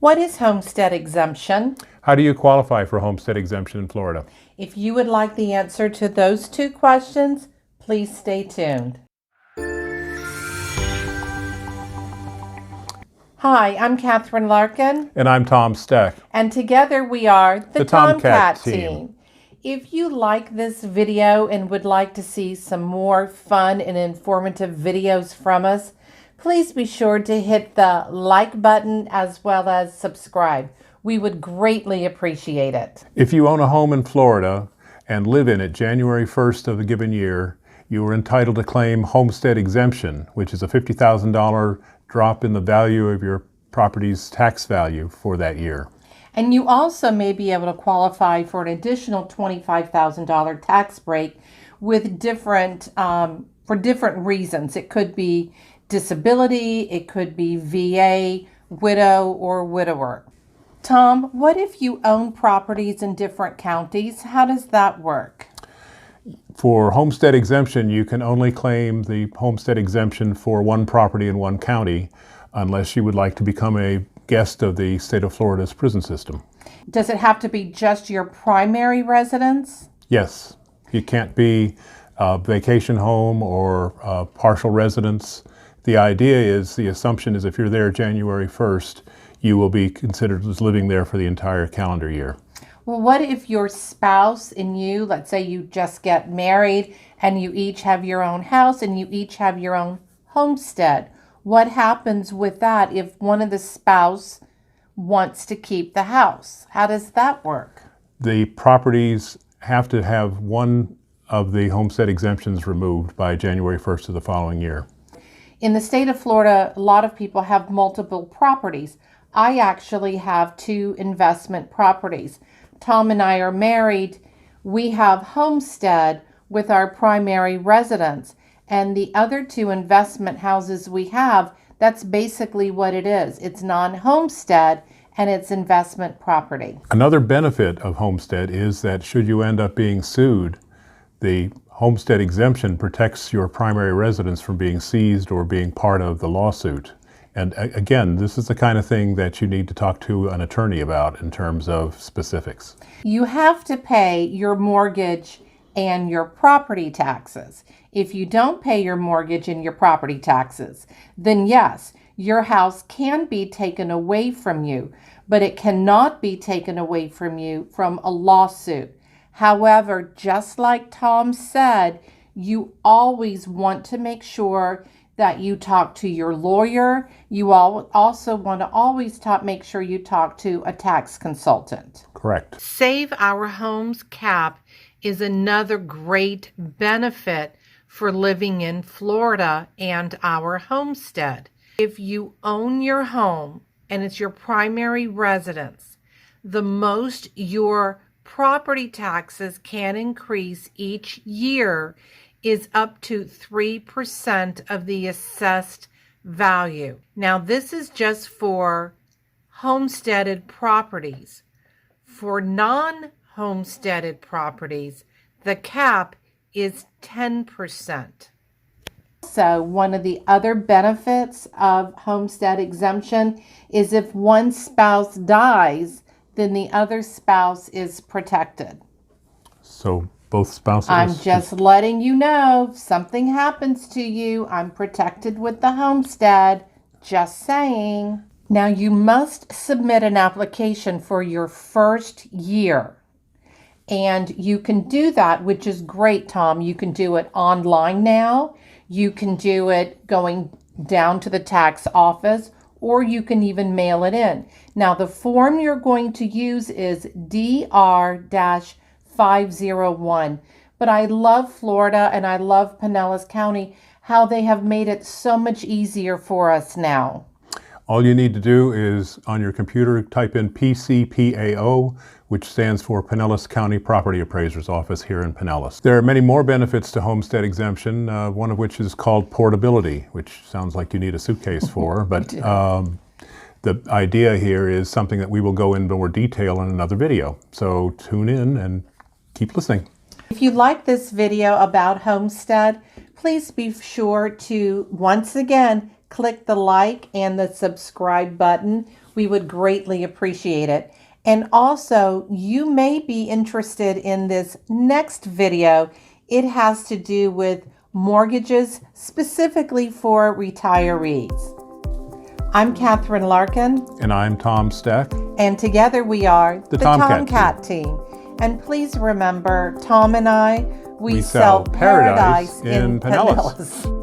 What is homestead exemption? How do you qualify for homestead exemption in Florida? If you would like the answer to those two questions, please stay tuned. Hi, I'm Kathryn Larkin. And I'm Tom Steck. And together we are the TomKat Team. If you like this video and would like to see some more fun and informative videos from us, please be sure to hit the like button as well as subscribe. We would greatly appreciate it. If you own a home in Florida and live in it January 1st of a given year, you are entitled to claim homestead exemption, which is a $50,000 drop in the value of your property's tax value for that year. And you also may be able to qualify for an additional $25,000 tax break with for different reasons. It could be disability, it could be VA, widow, or widower. Tom, what if you own properties in different counties? How does that work? For homestead exemption, you can only claim the homestead exemption for one property in one county unless you would like to become a guest of the state of Florida's prison system. Does it have to be just your primary residence? Yes. It can't be a vacation home or a partial residence. The assumption is if you're there January 1st, you will be considered as living there for the entire calendar year. Well, what if your spouse and you, let's say you just get married and you each have your own house and you each have your own homestead? What happens with that if one of the spouse wants to keep the house? How does that work? The properties have to have one of the homestead exemptions removed by January 1st of the following year. In the state of Florida, a lot of people have multiple properties. I actually have 2 investment properties. Tom and I are married. We have homestead with our primary residence. And the other 2 investment houses we have, that's basically what it is. It's non-homestead and it's investment property. Another benefit of homestead is that should you end up being sued, the homestead exemption protects your primary residence from being seized or being part of the lawsuit. And again, this is the kind of thing that you need to talk to an attorney about in terms of specifics. You have to pay your mortgage and your property taxes. If you don't pay your mortgage and your property taxes, then yes, your house can be taken away from you, but it cannot be taken away from you from a lawsuit. However, just like Tom said, you always want to make sure that you talk to your lawyer. You also want to always make sure you talk to a tax consultant. Correct. Save Our Homes cap is another great benefit for living in Florida and our homestead. If you own your home and it's your primary residence, the most your property taxes can increase each year is up to 3% of the assessed value. Now, this is just for homesteaded properties. For non-homesteaded properties, the cap is 10%. So one of the other benefits of homestead exemption is if one spouse dies, then the other spouse is protected. So both spouses... I'm just letting you know, if something happens to you, I'm protected with the homestead. Just saying. Now you must submit an application for your first year. And you can do that, which is great, Tom. You can do it online now. You can do it going down to the tax office, or you can even mail it in. Now, the form you're going to use is DR-501. But I love Florida and I love Pinellas County, how they have made it so much easier for us now. All you need to do is on your computer type in PCPAO, which stands for Pinellas County Property Appraiser's Office here in Pinellas. There are many more benefits to homestead exemption, one of which is called portability, which sounds like you need a suitcase for, but the idea here is something that we will go into more detail in another video. So tune in and keep listening. If you like this video about homestead, please be sure to, once again, click the like and the subscribe button. we would greatly appreciate it. And also, you may be interested in this next video. It has to do with mortgages specifically for retirees. I'm Kathryn Larkin. And I'm Tom Steck. And together we are the TomKat TomKat Team. And please remember, Tom and I, we sell paradise in Pinellas.